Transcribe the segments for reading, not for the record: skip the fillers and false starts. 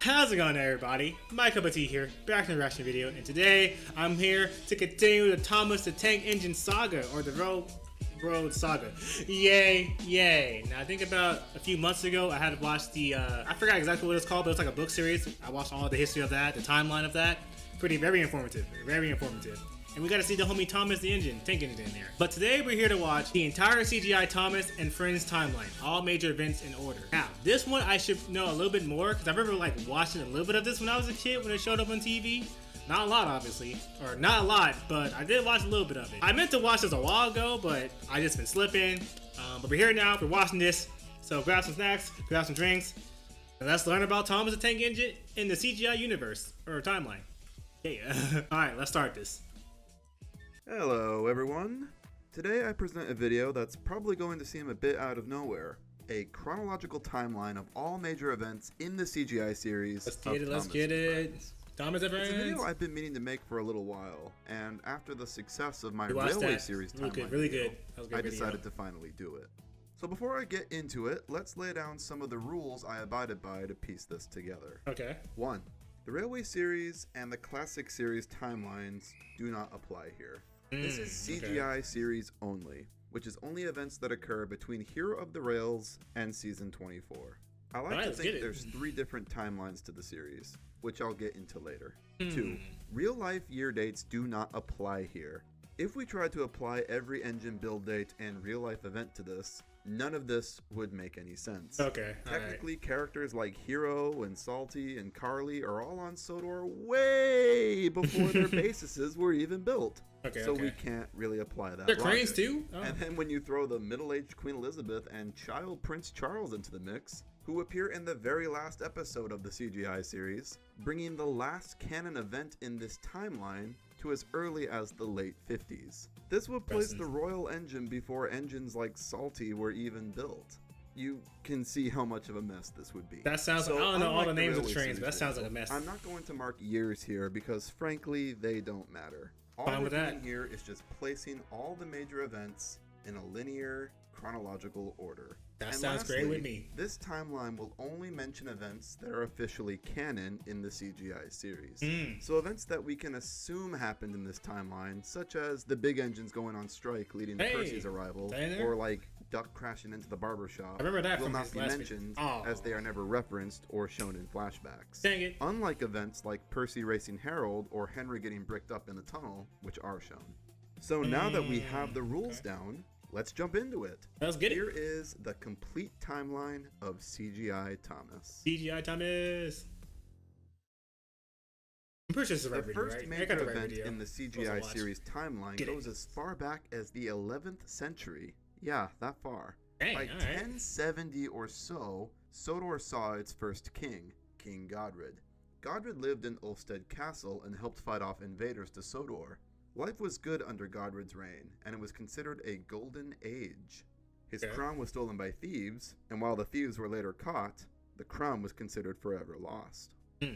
How's it going, everybody? My cup of tea here, back in the reaction video, and today I'm here to continue the Thomas the Tank Engine saga, or the Road saga. Yay, yay. Now I think about a few months ago I had watched the, I forgot exactly what it's called, but it's like a book series. I watched all the history of that, the timeline of that. Very informative, very informative. And we got to see the homie Thomas the Tank Engine in there. But today we're here to watch the entire CGI Thomas and Friends timeline, all major events in order. Now, this one I should know a little bit more, because I remember like watching a little bit of this when I was a kid when it showed up on TV. Not a lot, obviously, or not a lot, but I did watch a little bit of it. I meant to watch this a while ago, but I just been slipping. But we're here now, we're watching this. So grab some snacks, grab some drinks, and let's learn about Thomas the Tank Engine in the CGI universe, or timeline. Yeah. Alright, let's start this. Hello everyone! Today I present a video that's probably going to seem a bit out of nowhere. A chronological timeline of all major events in the CGI series. Let's get it. Thomas and Friends. It's a video I've been meaning to make for a little while, and after the success of my Railway series timeline really good. I decided to finally do it. So before I get into it, let's lay down some of the rules I abided by to piece this together. Okay. 1. The Railway series and the Classic series timelines do not apply here. This is CGI series only, which is only events that occur between Hero of the Rails and Season 24. I like to think there's 3 different timelines to the series, which I'll get into later. 2. Real life year dates do not apply here. If we tried to apply every engine build date and real life event to this, none of this would make any sense. Okay. Technically, characters like Hero and Salty and Carly are all on Sodor way before their bases were even built. So we can't really apply that. They're cranes too? Oh. And then when you throw the middle-aged Queen Elizabeth and child Prince Charles into the mix, who appear in the very last episode of the CGI series, bringing the last canon event in this timeline to as early as the late 50s. This would place the Royal Engine before engines like Salty were even built. You can see how much of a mess this would be. That sounds like, I don't know all the names of trains, but that sounds like a mess. I'm not going to mark years here because frankly, they don't matter. All we're doing here is just placing all the major events in a linear, chronological order. That sounds great with me. This timeline will only mention events that are officially canon in the CGI series. So events that we can assume happened in this timeline, such as the big engines going on strike leading to Percy's arrival, or like Duck crashing into the barbershop, will not be mentioned as they are never referenced or shown in flashbacks. Dang it. Unlike events like Percy racing Harold or Henry getting bricked up in the tunnel, which are shown. So now that we have the rules down, let's jump into it. Let's get it. Here is the complete timeline of CGI Thomas. CGI Thomas. I'm pretty sure this is the first major event in the CGI series timeline goes as far back as the 11th century. Yeah, that far. Dang, By 1070 or so, Sodor saw its first king, King Godred. Godred lived in Ulfstead Castle and helped fight off invaders to Sodor. Life was good under Godred's reign, and it was considered a golden age. His crown was stolen by thieves, and while the thieves were later caught, the crown was considered forever lost.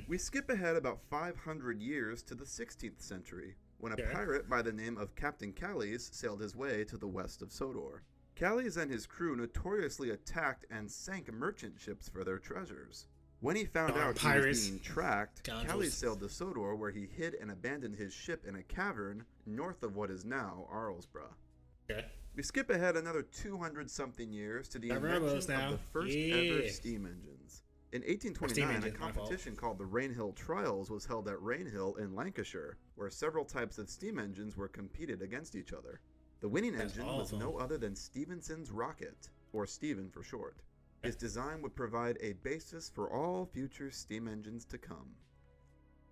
We skip ahead about 500 years to the 16th century, when a pirate by the name of Captain Callies sailed his way to the west of Sodor. Callies and his crew notoriously attacked and sank merchant ships for their treasures. When he found out he was being tracked, Callies sailed to Sodor, where he hid and abandoned his ship in a cavern north of what is now Arlesborough. We skip ahead another 200-something years to the invention of the first ever steam engines. In 1829, a competition called the Rainhill Trials was held at Rainhill in Lancashire, where several types of steam engines were competed against each other. The winning engine was no other than Stephenson's rocket, or Stephen for short. His design would provide a basis for all future steam engines to come.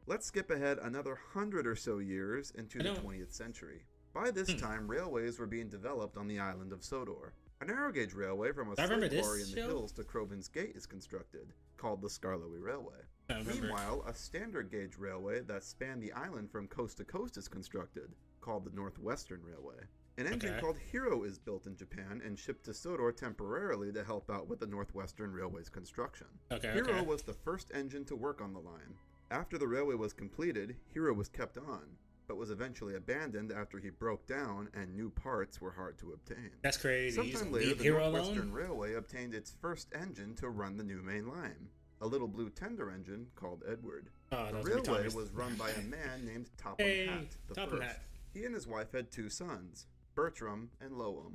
Let's skip ahead another 100 or so years into the 20th century. By this time, railways were being developed on the island of Sodor. A narrow gauge railway from a slave quarry in the hills to Crovan's Gate is constructed, called the Skarloey Railway. Meanwhile, a standard gauge railway that spanned the island from coast to coast is constructed, called the Northwestern Railway. An engine called Hero is built in Japan and shipped to Sodor temporarily to help out with the Northwestern Railway's construction. Hero was the first engine to work on the line. After the railway was completed, Hero was kept on, but was eventually abandoned after he broke down and new parts were hard to obtain. That's crazy. Sometime later, the Northwestern Railway obtained its first engine to run the new main line. a little blue tender engine called Edward. Oh, The that was gonna be railway Thomas. was run by a man named Topham Hey, Hatt the Topham First. Hatt. He and his wife had 2 sons, Bertram and Lowell.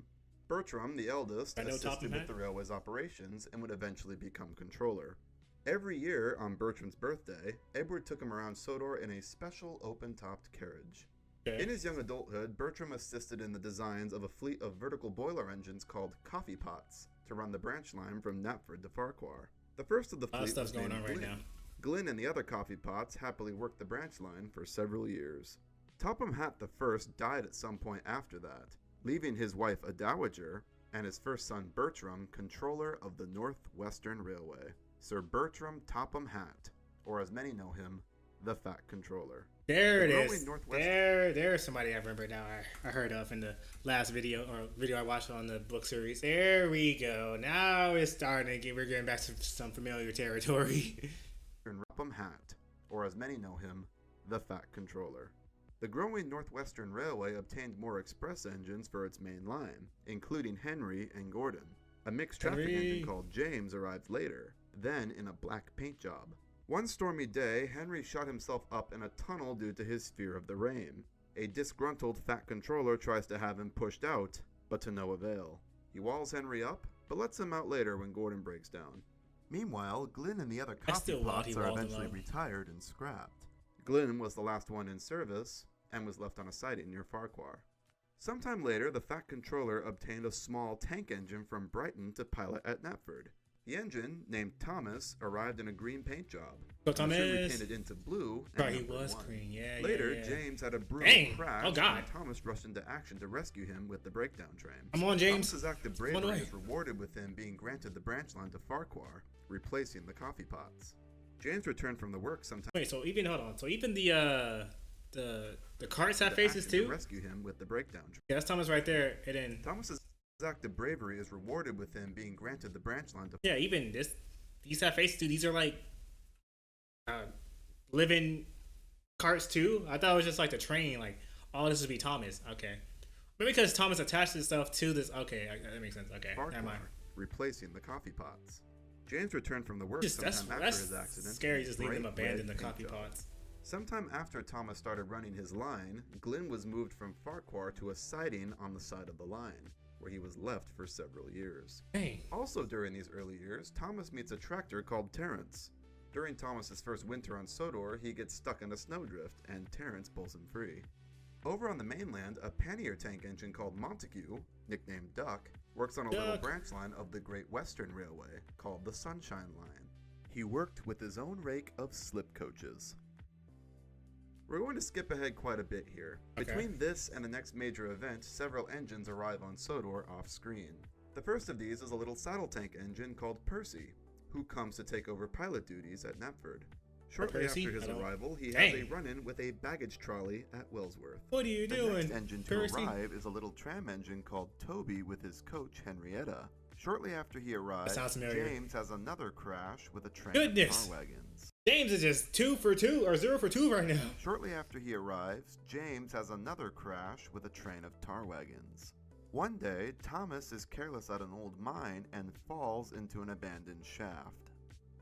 Bertram, the eldest, I know assisted Topham with Hatt. the railway's operations and would eventually become controller. Every year on Bertram's birthday, Edward took him around Sodor in a special open-topped carriage. Okay. In his young adulthood, Bertram assisted in the designs of a fleet of vertical boiler engines called coffee pots to run the branch line from Knapford to Farquhar. The first of the A lot of fleet stuff's was going named on right Glynn. now. Glynn and the other coffee pots happily worked the branch line for several years. Topham Hatt the First died at some point after that, leaving his wife a dowager and his first son Bertram controller of the Northwestern Railway. Sir Bertram Topham Hatt, or as many know him, the Fat Controller. There it The is. growing Northwest- There's somebody I remember now. I heard of in the last video I watched on the book series. There we go. Now it's starting to we're getting back to some familiar territory. Topham Hatt, or as many know him, the Fat Controller. The growing Northwestern Railway obtained more express engines for its main line, including Henry and Gordon. A mixed traffic Henry. engine called James arrived later, then in a black paint job. One stormy day, Henry shot himself up in a tunnel due to his fear of the rain. A disgruntled Fat Controller tries to have him pushed out, but to no avail. He walls Henry up, but lets him out later when Gordon breaks down. Meanwhile, Glynn and the other I coffee still walled- pots he are walled him eventually up. retired and scrapped. Glynn was the last one in service and was left on a siding near Farquhar. Sometime later, the Fat Controller obtained a small tank engine from Brighton to pilot at Knapford. The engine, named Thomas, arrived in a green paint job. So It was soon Thomas. repainted into blue. And Right, he numbered was 1. green. Yeah, Later, yeah. James had a brutal Dang. crash, Oh, God. and Thomas rushed into action to rescue him with the breakdown train. I'm on, James. Thomas's act of I'm on the bravery way. is rewarded with him being granted the branch line to Farquhar, replacing the coffee pots. James returned from the work sometime. Wait, so even hold on. So even the carts have to faces action to too? rescue him with the breakdown train. Yeah, that's Thomas right there. And then Thomas's act of bravery is rewarded with him being granted the branch line to yeah, even these have faces too. These are like living carts too. I thought it was just like the train. Like all this would be Thomas. Okay, maybe because Thomas attached himself to this. Okay, that makes sense. Okay, never mind. Farquhar, replacing the coffee pots. James returned from the work Just that's sometime after his that's accident. scary. in a Just leaving them bright abandoned red the coffee paint job. pots. Sometime after Thomas started running his line, Glynn was moved from Farquhar to a siding on the side of the line, where he was left for several years. Dang. Also during these early years, Thomas meets a tractor called Terrence. During Thomas's first winter on Sodor, he gets stuck in a snowdrift, and Terrence pulls him free. Over on the mainland, a pannier tank engine called Montague, nicknamed Duck, works on a little Duck. branch line of the Great Western Railway called the Sunshine Line. He worked with his own rake of slip coaches. We're going to skip ahead quite a bit here. Okay. Between this and the next major event, several engines arrive on Sodor off-screen. The first of these is a little saddle tank engine called Percy, who comes to take over pilot duties at Knapford. Shortly Percy? after his I don't- arrival, he has Dang. a run-in with a baggage trolley at Wellsworth. What are you The doing, next engine to Percy? arrive is a little tram engine called Toby with his coach Henrietta. Shortly after he arrives, sounds familiar. James has another crash with a train Goodness. of car wagons. James is just 2 for 2 or 0 for 2 right now. Shortly after he arrives, James has another crash with a train of tar wagons. One day, Thomas is careless at an old mine and falls into an abandoned shaft.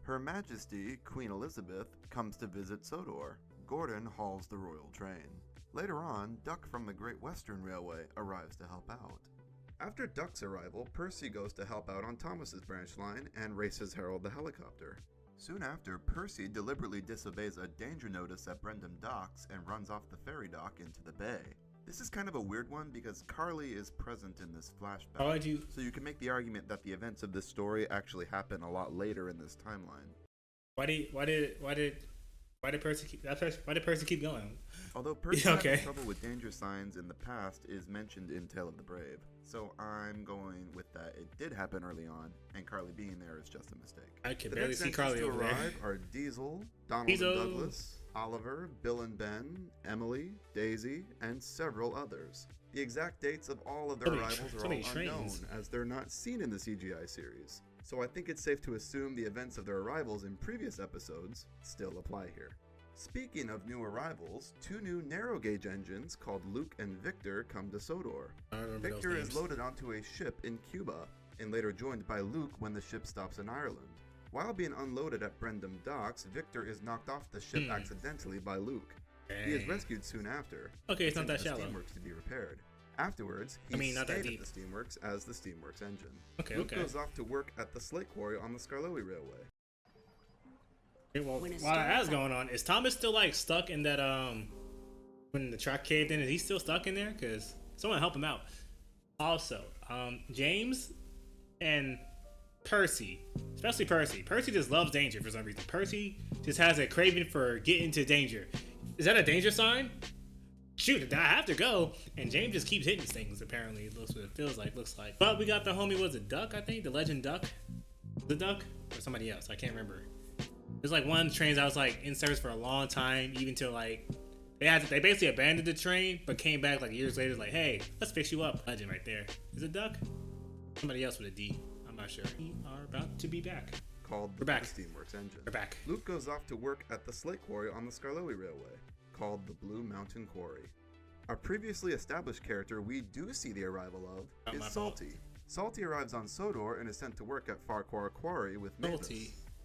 Her Majesty, Queen Elizabeth, comes to visit Sodor. Gordon hauls the royal train. Later on, Duck from the Great Western Railway arrives to help out. After Duck's arrival, Percy goes to help out on Thomas's branch line and races Harold the helicopter. Soon after, Percy deliberately disobeys a danger notice at Brendam Docks and runs off the ferry dock into the bay. This is kind of a weird one because Carly is present in this flashback. Why would you? So you can make the argument that the events of this story actually happen a lot later in this timeline. Why did Percy keep going? Although Percy Yeah, having okay. trouble with danger signs in the past is mentioned in Tale of the Brave. So I'm going with that it did happen early on, and Carly being there is just a mistake. I can The barely next see entrants Carly to over there. arrive are Diesel, Donald Diesel. and Douglas, Oliver, Bill and Ben, Emily, Daisy, and several others. The exact dates of all of their So many arrivals so are all many unknown, trains. as they're not seen in the CGI series. So I think it's safe to assume the events of their arrivals in previous episodes still apply here. Speaking of new arrivals, 2 new narrow gauge engines called Luke and Victor come to Sodor. I don't remember Victor those is names. loaded onto a ship in Cuba, and later joined by Luke when the ship stops in Ireland. While being unloaded at Brendam docks, Victor is knocked off the ship accidentally by Luke. He is rescued soon after. Okay, it's not that the shallow. Steamworks to be repaired. Afterwards, he not that stayed deep. at the Steamworks as the Steamworks engine. Okay, Luke okay. goes off to work at the slate quarry on the Skarloey Railway. Okay, well, while that's going on, is Thomas still like stuck in that when the track caved in? Is he still stuck in there? Cause someone help him out. Also, James and Percy, especially Percy. Percy just loves danger for some reason. Percy just has a craving for getting into danger. Is that a danger sign? Shoot, I have to go. And James just keeps hitting things, apparently. It looks what it feels like, looks like. But we got the homie, was it Duck, I think? The legend Duck? The Duck? Or somebody else, I can't remember. There's like one of the trains I was like in service for a long time, even till like, they basically abandoned the train, but came back like years later, like, hey, let's fix you up. Legend right there. Is it Duck? Somebody else with a D. I'm not sure. We are about to be back. Called We're back. the Steamworks engine. We're back. Luke goes off to work at the slate quarry on the Skarloey Railway, called the Blue Mountain Quarry. A previously established character we do see the arrival of is Salty. Salty arrives on Sodor and is sent to work at Farquhar Quarry with Mavis.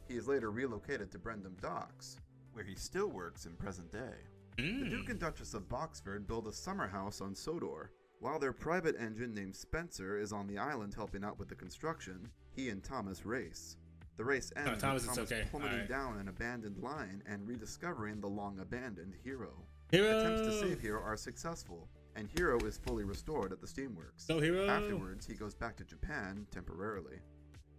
He is later relocated to Brendam Docks, where he still works in present day. The Duke and Duchess of Boxford build a summer house on Sodor. While their private engine named Spencer is on the island helping out with the construction, he and Thomas race. The race ends with Thomas plummeting down an abandoned line and rediscovering the long-abandoned Hero. Attempts to save Hero are successful, and Hero is fully restored at the Steamworks. So Hero! Afterwards, he goes back to Japan temporarily.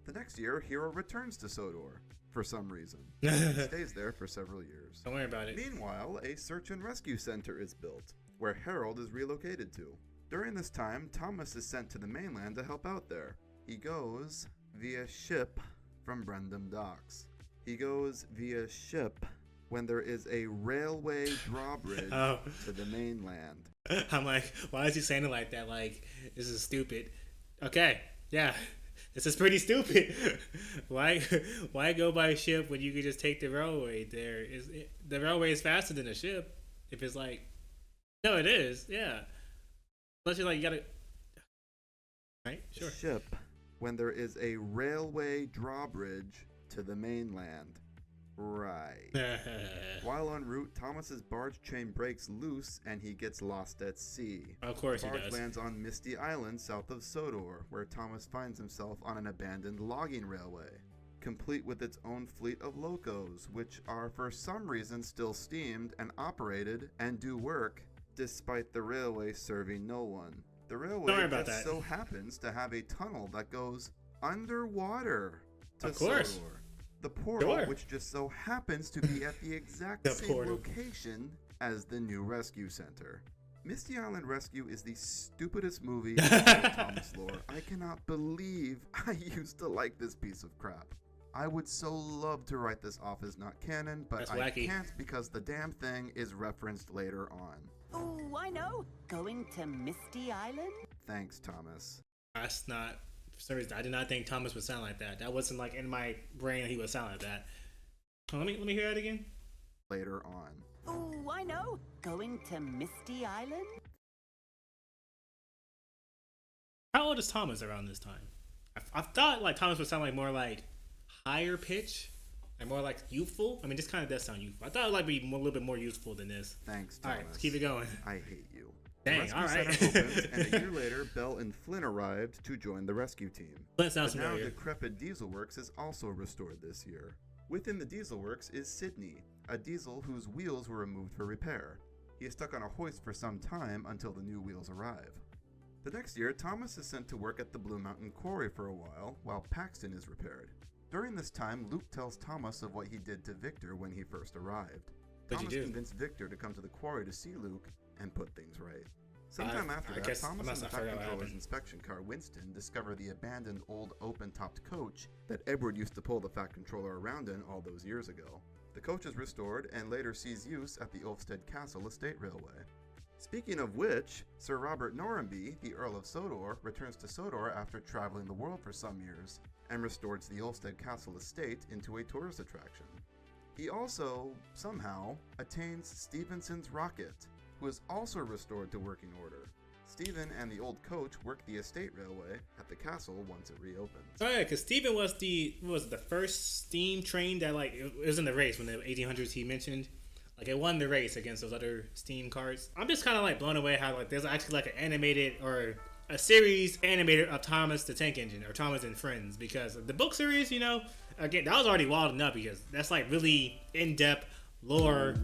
The next year, Hero returns to Sodor, for some reason. He stays there for several years. Don't worry about it. Meanwhile, a search and rescue center is built, where Harold is relocated to. During this time, Thomas is sent to the mainland to help out there. He goes via ship from Brendam Docks. He goes via ship when there is a railway drawbridge to the mainland. I'm like, why is he saying it like that? Like, this is stupid. Okay, yeah, this is pretty stupid. Why go by ship when you could just take the railway there? The railway is faster than a ship. If it's like, no, it is, yeah. Unless you're like, you gotta, right? Sure. Ship when there is a railway drawbridge to the mainland. Right. While en route, Thomas's barge chain breaks loose and he gets lost at sea. Of course he does. The barge lands on Misty Island south of Sodor, where Thomas finds himself on an abandoned logging railway, complete with its own fleet of locos, which are for some reason still steamed and operated and do work, despite the railway serving no one. The railway just so happens to have a tunnel that goes underwater to Sodor. The portal, which just so happens to be at the exact same location as the new rescue center. Misty Island Rescue is the stupidest movie in Thomas lore. I cannot believe I used to like this piece of crap. I would so love to write this off as not canon, but I can't because the damn thing is referenced later on. Ooh, I know. Going to Misty Island? Thanks, Thomas. That's not... For some reason, I did not think Thomas would sound like that. That wasn't like in my brain that he would sound like that. Oh, let me hear that again. Later on. Ooh, I know. Going to Misty Island? How old is Thomas around this time? I thought like Thomas would sound like more like higher pitch and more like youthful. I mean, this kind of does sound youthful. I thought it would like be a little bit more youthful than this. Thanks, Thomas. All right, let's keep it going. I hate you. Dang, all right. Opened, and a year later, Belle and Flynn arrived to join the rescue team. Flynn sounds but familiar. Now decrepit diesel works is also restored this year. Within the diesel works is Sydney, a diesel whose wheels were removed for repair. He is stuck on a hoist for some time until the new wheels arrive. The next year, Thomas is sent to work at the Blue Mountain Quarry for a while Paxton is repaired. During this time, Luke tells Thomas of what he did to Victor when he first arrived. Thomas convinced Victor to come to the quarry to see Luke and put things right. Sometime after that, Thomas and the Pack Controller's inspection car, Winston, discover the abandoned old open-topped coach that Edward used to pull the Fat Controller around in all those years ago. The coach is restored and later sees use at the Ulfstead Castle Estate Railway. Speaking of which, Sir Robert Norramby, the Earl of Sodor, returns to Sodor after traveling the world for some years and restores the Ulfstead Castle Estate into a tourist attraction. He also, somehow, attains Stevenson's rocket, who is also restored to working order. Stephen and the old coach work the estate railway at the castle once it reopens. Oh yeah, because Steven was the first steam train that like it was in the race when the 1800s he mentioned. Like it won the race against those other steam carts. I'm just kind of like blown away how like there's actually like an animated or a series animated of Thomas the Tank Engine or Thomas and Friends, because the book series, you know, again that was already wild enough because that's like really in-depth lore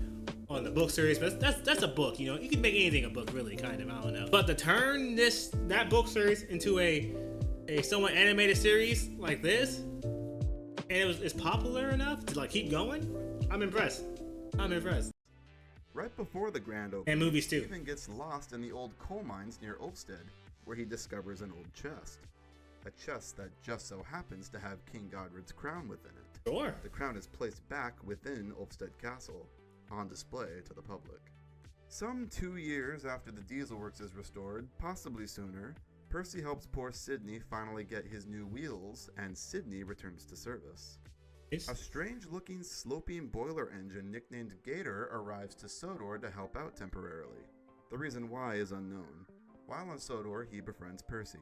on the book series, but that's a book, you know, you can make anything a book really, kind of, I don't know. But to turn that book series into a somewhat animated series like this, and it's popular enough to like keep going, I'm impressed. Right before the grand opening, And movies too. Stephen gets lost in the old coal mines near Ulfstead, where he discovers an old chest. A chest that just so happens to have King Godred's crown within it. Sure. The crown is placed back within Ulfstead Castle, on display to the public. Some 2 years after the Diesel Works is restored, possibly sooner, Percy helps poor Sidney finally get his new wheels, and Sidney returns to service. A strange-looking sloping boiler engine nicknamed Gator arrives to Sodor to help out temporarily. The reason why is unknown. While on Sodor, he befriends Percy.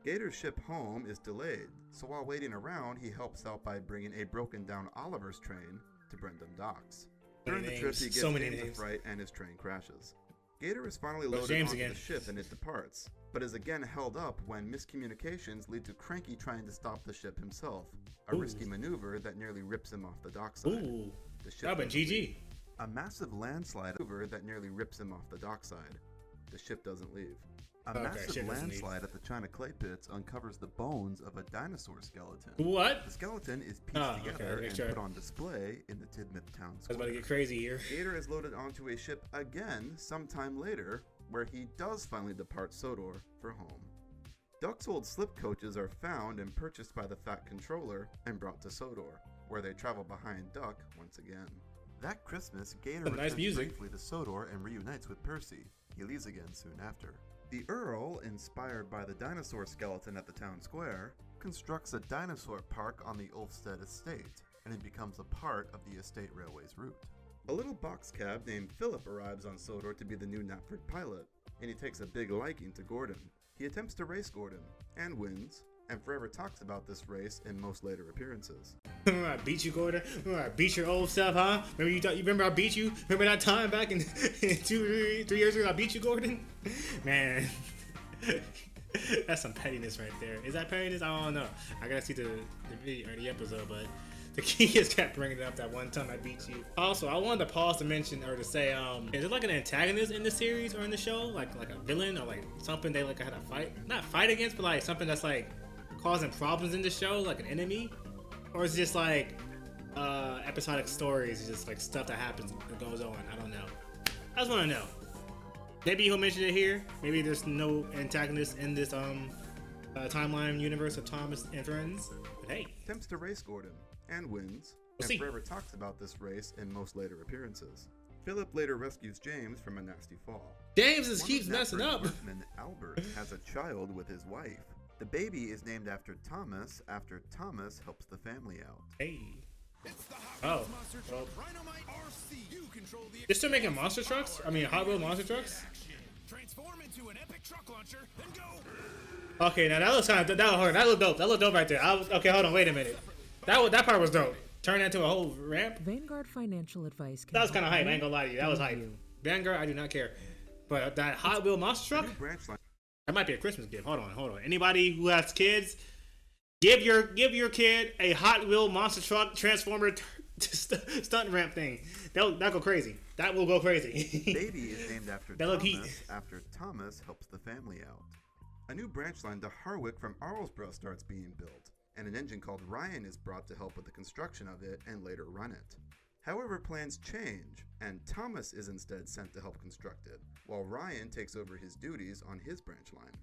Gator's ship home is delayed, so while waiting around, he helps out by bringing a broken-down Oliver's train to Brendam Docks. During the trip, he gets James a fright and his train crashes. Gator is finally loaded onto the ship and it departs, but is again held up when miscommunications lead to Cranky trying to stop the ship himself, a risky maneuver that nearly rips him off the dockside. Ooh, the ship that been GG. A massive landslide maneuver that nearly rips him off the dockside. The ship doesn't leave. A massive landslide at the China clay pits uncovers the bones of a dinosaur skeleton. What? The skeleton is pieced together and put on display in the Tidmouth town square. I was about to get crazy here. Gator is loaded onto a ship again sometime later, where he does finally depart Sodor for home. Duck's old slip coaches are found and purchased by the Fat Controller and brought to Sodor, where they travel behind Duck once again. That Christmas, Gator returns briefly to Sodor and reunites with Percy. He leaves again soon after. The Earl, inspired by the dinosaur skeleton at the town square, constructs a dinosaur park on the Ulfstead estate, and it becomes a part of the estate railway's route. A little box cab named Philip arrives on Sodor to be the new Knapford pilot, and he takes a big liking to Gordon. He attempts to race Gordon, and wins, and forever talks about this race in most later appearances. I beat you, Gordon. I beat your old self, huh? Remember you remember I beat you? Remember that time back in 3 years ago I beat you, Gordon? Man, that's some pettiness right there. Is that pettiness? I don't know. I gotta see the video or the episode, but the key just kept bringing it up that one time I beat you. Also, I wanted to pause to mention or to say, is there like an antagonist in the series or in the show, like a villain or like something they like had to fight, not fight against, but like something that's like causing problems in the show, like an enemy? Or is it just like episodic stories, just like stuff that happens that goes on? I don't know. I just want to know. Maybe he'll mention it here. Maybe there's no antagonist in this timeline universe of Thomas and Friends. But hey, attempts to race Gordon and wins, and forever talks about this race in most later appearances. Philip later rescues James from a nasty fall. James just keeps messing up. Workman Albert has a child with his wife. The baby is named after Thomas helps the family out. Hey. Oh. Well. They're still making monster trucks? I mean, Hot Wheel monster trucks? Transform into an epic truck launcher and go. Okay, now that looks kind of that looked dope. That looked dope right there. Okay, hold on, wait a minute. That part was dope. Turn into a whole ramp. Vanguard Financial Advice. That was kind of hype. I ain't gonna lie to you. That was hype. Vanguard, I do not care. But that Hot Wheel monster truck. That might be a Christmas gift. Hold on. Anybody who has kids, give your kid a Hot Wheel monster truck transformer stunt ramp thing. That'll go crazy. That will go crazy. Baby is named after Thomas after Thomas helps the family out. A new branch line to Harwick from Arlesborough starts being built, and an engine called Ryan is brought to help with the construction of it and later run it. However, plans change, and Thomas is instead sent to help construct it, while Ryan takes over his duties on his branch line.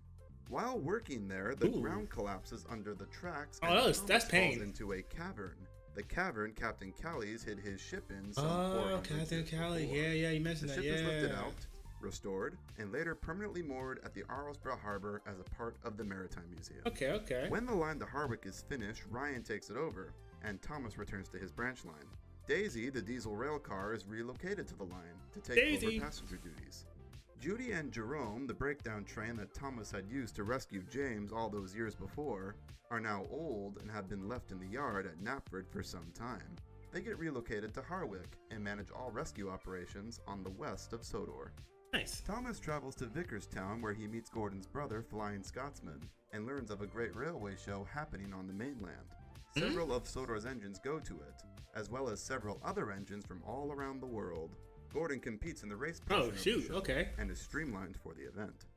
While working there, the ground collapses under the tracks and Thomas falls into a cavern. The cavern Captain Callie's hid his ship in some 400 Captain Callie. Yeah, you mentioned that. The ship is lifted out, restored, and later permanently moored at the Arlesborough Harbor as a part of the Maritime Museum. Okay. When the line to Harwick is finished, Ryan takes it over, and Thomas returns to his branch line. Daisy, the diesel rail car, is relocated to the line to take over passenger duties. Judy and Jerome, the breakdown train that Thomas had used to rescue James all those years before, are now old and have been left in the yard at Knapford for some time. They get relocated to Harwick and manage all rescue operations on the west of Sodor. Nice. Thomas travels to Vicarstown where he meets Gordon's brother, Flying Scotsman, and learns of a great railway show happening on the mainland. Several of Sodor's engines go to it, as well as several other engines from all around the world. Gordon competes in the race portion of the show and is streamlined for the event.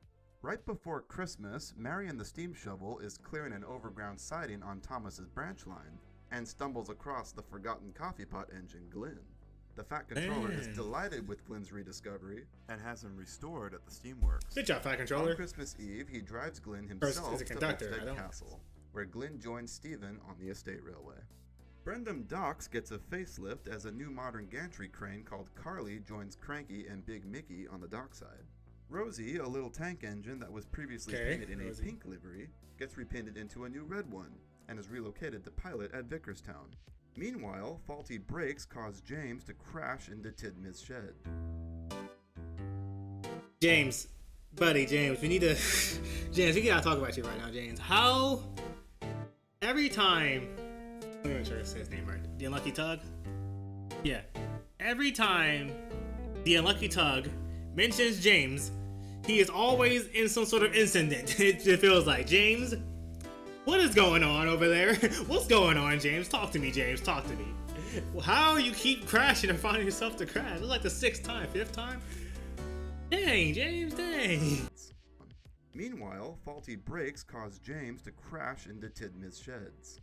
Right before Christmas, Marion the steam shovel is clearing an overground siding on Thomas's branch line and stumbles across the forgotten coffee pot engine, Glynn. The Fat Controller is delighted with Glynn's rediscovery and has him restored at the steamworks. Good job, Fat Controller. On Christmas Eve, he drives Glynn himself to Olmsted Castle, where Glynn joins Stephen on the estate railway. Brendam Docks gets a facelift as a new modern gantry crane called Carly joins Cranky and Big Mickey on the dockside. Rosie, a little tank engine that was previously painted in a pink livery, gets repainted into a new red one and is relocated to pilot at Vicarstown. Meanwhile, faulty brakes cause James to crash into Tidmouth's shed. James, buddy, James, we need to... James, we gotta talk about you right now, James. How... Every time... Let me make sure I say his name right. The Unlucky Tug? Yeah. Every time the Unlucky Tug mentions James, he is always in some sort of incident. It feels like. James, what is going on over there? What's going on, James? Talk to me, James. Talk to me. How you keep crashing and finding yourself to crash? It's like the 6th time, 5th time? Dang, James, dang. Meanwhile, faulty brakes cause James to crash into Tidmouth's sheds.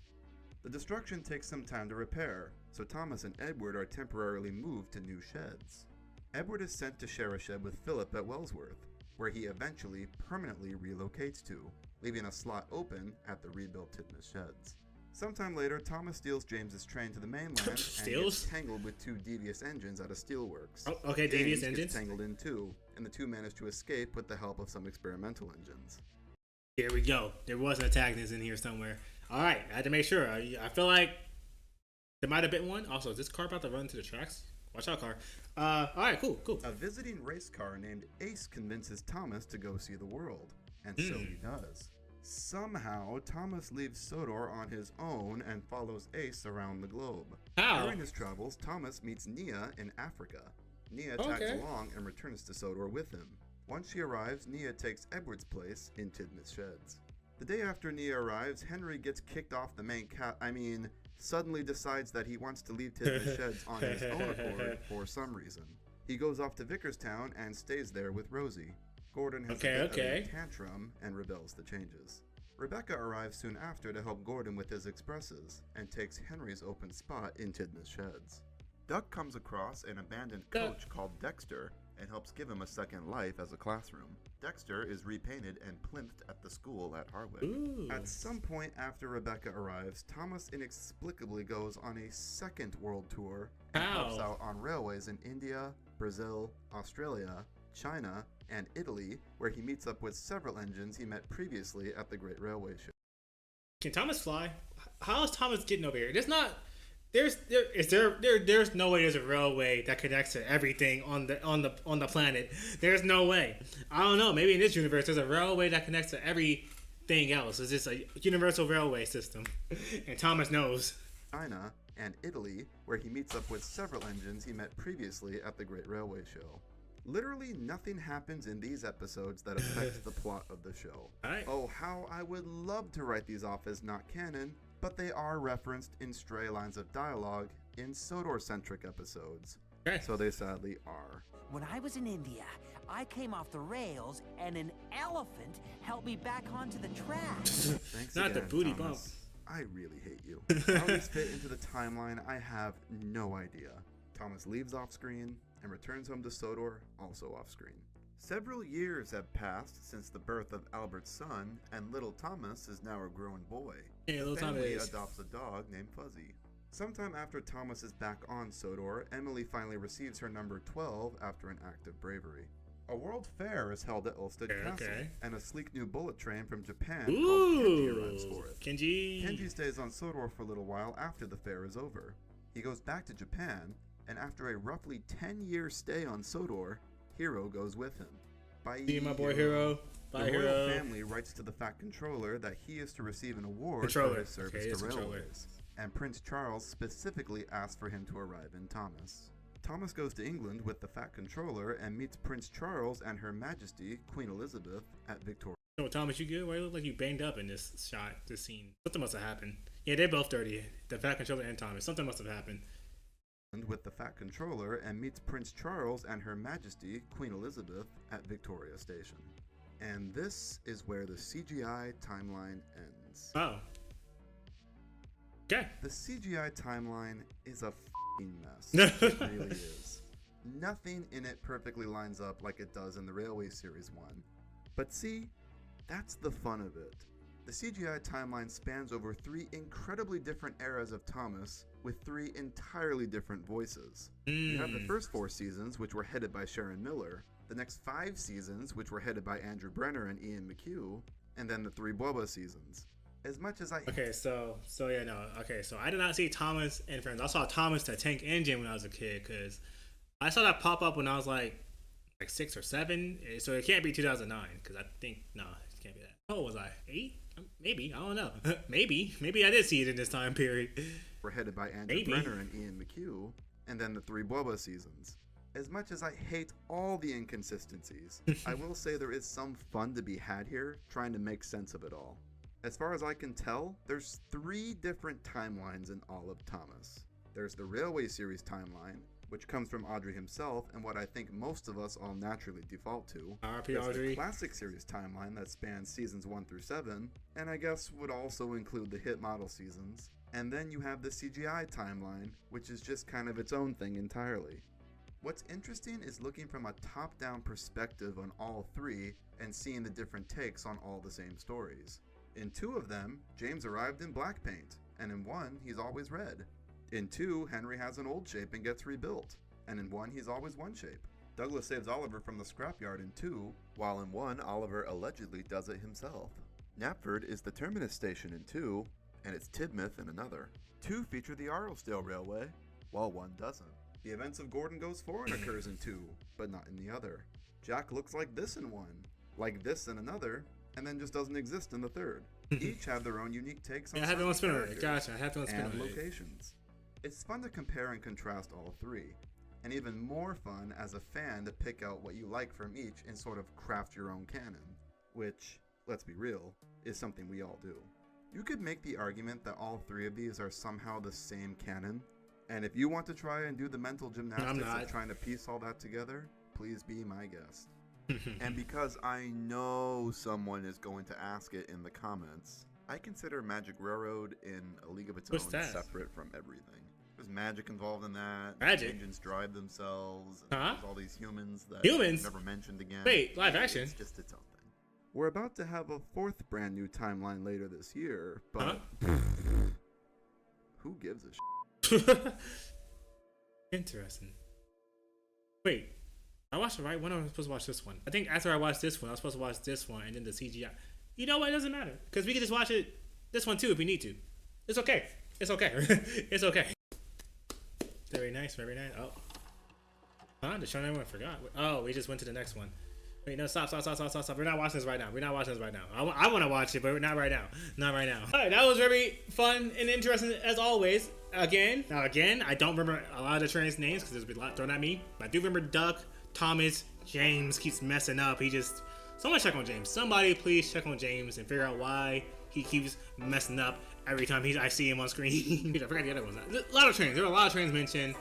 The destruction takes some time to repair, so Thomas and Edward are temporarily moved to new sheds. Edward is sent to share a shed with Philip at Wellsworth, where he eventually permanently relocates to, leaving a slot open at the rebuilt Tidmouth sheds. Sometime later, Thomas steals James's train to the mainland and gets tangled with 2 devious engines at a steelworks. Oh, okay, devious engines. Gets tangled in too, and the 2 manage to escape with the help of some experimental engines. Here we go. There was an antagonist in here somewhere. All right, I had to make sure. I feel like there might have been one. Also, is this car about to run into the tracks? Watch out, car. All right, cool. A visiting race car named Ace convinces Thomas to go see the world, and so he does. Somehow, Thomas leaves Sodor on his own and follows Ace around the globe. How? During his travels, Thomas meets Nia in Africa. Nia tags along and returns to Sodor with him. Once she arrives, Nia takes Edward's place in Tidmouth sheds. The day after Nia arrives, Henry gets kicked off the main suddenly decides that he wants to leave Tidmouth sheds on his own accord for some reason. He goes off to Vicarstown and stays there with Rosie. Gordon has a tantrum and rebels the changes. Rebecca arrives soon after to help Gordon with his expresses and takes Henry's open spot in Tidmouth sheds. Duck comes across an abandoned coach called Dexter and helps give him a second life as a classroom. Dexter is repainted and plinth at the school at Harwick. Ooh. At some point after Rebecca arrives, Thomas inexplicably goes on a second world tour and helps out on railways in India, Brazil, Australia, China, and Italy, where he meets up with several engines he met previously at the Great Railway Show. Can Thomas fly? How is Thomas getting over here? There's no way there's a railway that connects to everything on the planet. There's no way. I don't know. Maybe in this universe there's a railway that connects to everything else. It's just a universal railway system, and Thomas knows. China and Italy, where he meets up with several engines he met previously at the Great Railway Show. Literally nothing happens in these episodes that affects the plot of the show. Oh, how I would love to write these off as not canon, but they are referenced in stray lines of dialogue in Sodor-centric episodes. So they sadly are. When I was in India, I came off the rails and an elephant helped me back onto the tracks. Thanks Not again, the booty Thomas. bump. I really hate you. How these fit into the timeline, I have no idea. Thomas leaves off-screen and returns home to Sodor, also off-screen. Several years have passed since the birth of Albert's son, and little Thomas is now a grown boy. Yeah, little Family Thomas adopts a dog named Fuzzy. Sometime after Thomas is back on Sodor, Emily finally receives her number 12 after an act of bravery. A world fair is held at Olmsted Castle, and a sleek new bullet train from Japan called Kenji arrives for it. Kenji stays on Sodor for a little while after the fair is over. He goes back to Japan, and after a roughly 10-year stay on Sodor, Hiro goes with him. Bye, See you, my boy Hero. Bye, the Hero. royal family writes to the Fat Controller that he is to receive an award for his service to railways, and Prince Charles specifically asks for him to arrive in Thomas. Thomas goes to England with the Fat Controller and meets Prince Charles and Her Majesty, Queen Elizabeth, at Victoria. Oh, Thomas, you good? Why you look like you banged up in this shot, this scene? Something must have happened. Yeah, they're both dirty. The Fat Controller and Thomas. Something must have happened. With the Fat Controller and meets Prince Charles and Her Majesty, Queen Elizabeth, at Victoria Station. And this is where the CGI timeline ends. Oh. Okay. The CGI timeline is a f***ing mess. It really is. Nothing in it perfectly lines up like it does in the Railway Series 1. But see, that's the fun of it. The CGI timeline spans over 3 incredibly different eras of Thomas with 3 entirely different voices. You have the first 4 seasons, which were headed by Sharon Miller, the next 5 seasons, which were headed by Andrew Brenner and Ian McHugh, and then the 3 Boba seasons. As much as I so I did not see Thomas and Friends. I saw Thomas the Tank Engine when I was a kid, because I saw that pop up when I was like 6 or 7, so it can't be 2009, because I think, no, it can't be that. Oh, was I 8? Maybe, I don't know. maybe I did see it in this time period. Were headed by Andrew Brenner and Ian McHugh, and then the 3 Boba seasons. As much as I hate all the inconsistencies, I will say there is some fun to be had here, trying to make sense of it all. As far as I can tell, there's 3 different timelines in all of Thomas. There's the Railway Series timeline, which comes from Audrey himself and what I think most of us all naturally default to. R.I.P. Audrey. The Classic Series timeline that spans seasons 1 through 7, and I guess would also include the hit model seasons. And then you have the CGI timeline, which is just kind of its own thing entirely. What's interesting is looking from a top-down perspective on all 3 and seeing the different takes on all the same stories. In 2 of them, James arrived in black paint, and in 1, he's always red. In 2, Henry has an old shape and gets rebuilt, and in 1, he's always one shape. Douglas saves Oliver from the scrapyard in 2, while in 1, Oliver allegedly does it himself. Knapford is the terminus station in 2, and it's Tidmouth in another. 2 feature the Arlesdale Railway, while 1 doesn't. The events of Gordon Goes Foreign occurs in 2, but not in the other. Jack looks like this in 1, like this in another, and then just doesn't exist in the 3rd. Each have their own unique takes on and locations. It's fun to compare and contrast all 3, and even more fun as a fan to pick out what you like from each and sort of craft your own canon, which, let's be real, is something we all do. You could make the argument that all 3 of these are somehow the same canon, and if you want to try and do the mental gymnastics of trying to piece all that together, please be my guest. And because I know someone is going to ask it in the comments, I consider Magic Railroad in a league of its own, separate from everything. There's magic involved in that. Magic? Engines drive themselves. And there's all these humans that never mentioned again. Wait, live action? It's just its own thing. We're about to have a 4th brand new timeline later this year, but who gives a shit? Interesting. Wait, I watched the right one, or am I supposed to watch this one? I think after I watched this one, I was supposed to watch this one and then the CGI. You know what? It doesn't matter, because we can just watch this one too if we need to. It's okay. It's okay. It's okay. Very nice, very nice. Oh. Huh? The show everyone forgot. Oh, we just went to the next one. Wait, no, stop. We're not watching this right now. I want to watch it, but not right now. Alright, that was very fun and interesting as always. Again, I don't remember a lot of the trains' names because there's been a lot thrown at me. But I do remember Duck, Thomas, James keeps messing up. Someone check on James. Somebody please check on James and figure out why he keeps messing up every time I see him on screen. I forgot the other ones. A lot of trains. There were a lot of trains mentioned.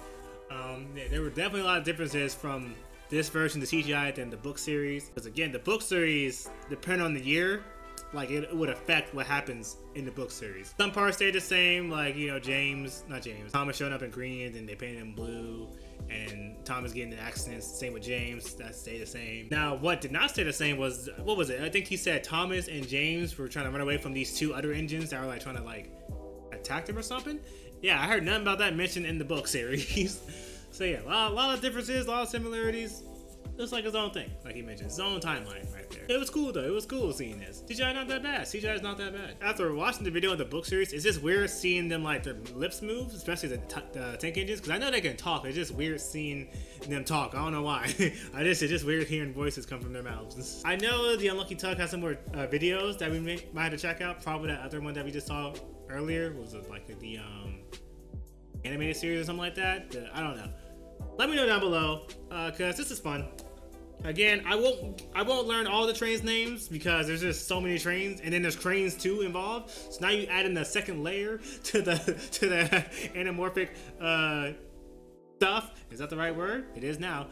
There were definitely a lot of differences from this version, the CGI, than the book series. Because again, the book series, depending on the year, like it would affect what happens in the book series. Some parts stay the same, like Thomas showing up in green and they painted him blue, and Thomas getting in accidents. Same with James, that stayed the same. Now, what did not stay the same was, what was it? I think he said Thomas and James were trying to run away from these 2 other engines that were like trying to like attack them or something. Yeah, I heard nothing about that mentioned in the book series. So yeah, a lot of differences, a lot of similarities. It's like his own thing, like he mentioned, his own timeline right there. It was cool though. It was cool seeing this. CGI not that bad. CGI is not that bad. After watching the video of the book series, it's just weird seeing them like their lips move, especially the tank engines, because I know they can talk. It's just weird seeing them talk. I don't know why. It's just weird hearing voices come from their mouths. I know the Unlucky Tug has some more videos that we might have to check out. Probably that other one that we just saw earlier was like the animated series or something like that. I don't know. Let me know down below, cause this is fun. Again, I won't learn all the trains names because there's just so many trains, and then there's cranes too involved. So now you add in the second layer to the anamorphic stuff. Is that the right word? It is now.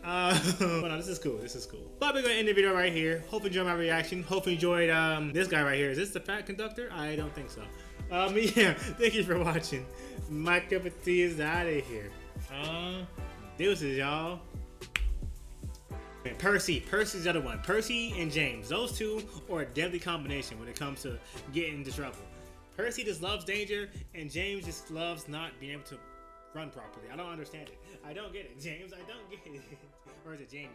Well, no, this is cool. This is cool. But we're gonna end the video right here. Hope you enjoyed my reaction. Hope you enjoyed this guy right here. Is this the fat conductor? I don't think so. Yeah. Thank you for watching. My cup of tea is out of here. Deuces, y'all. And Percy's the other one. Percy and James. Those two are a deadly combination when it comes to getting into trouble. Percy just loves danger, and James just loves not being able to run properly. I don't understand it. I don't get it, James. I don't get it. Or is it Jamie?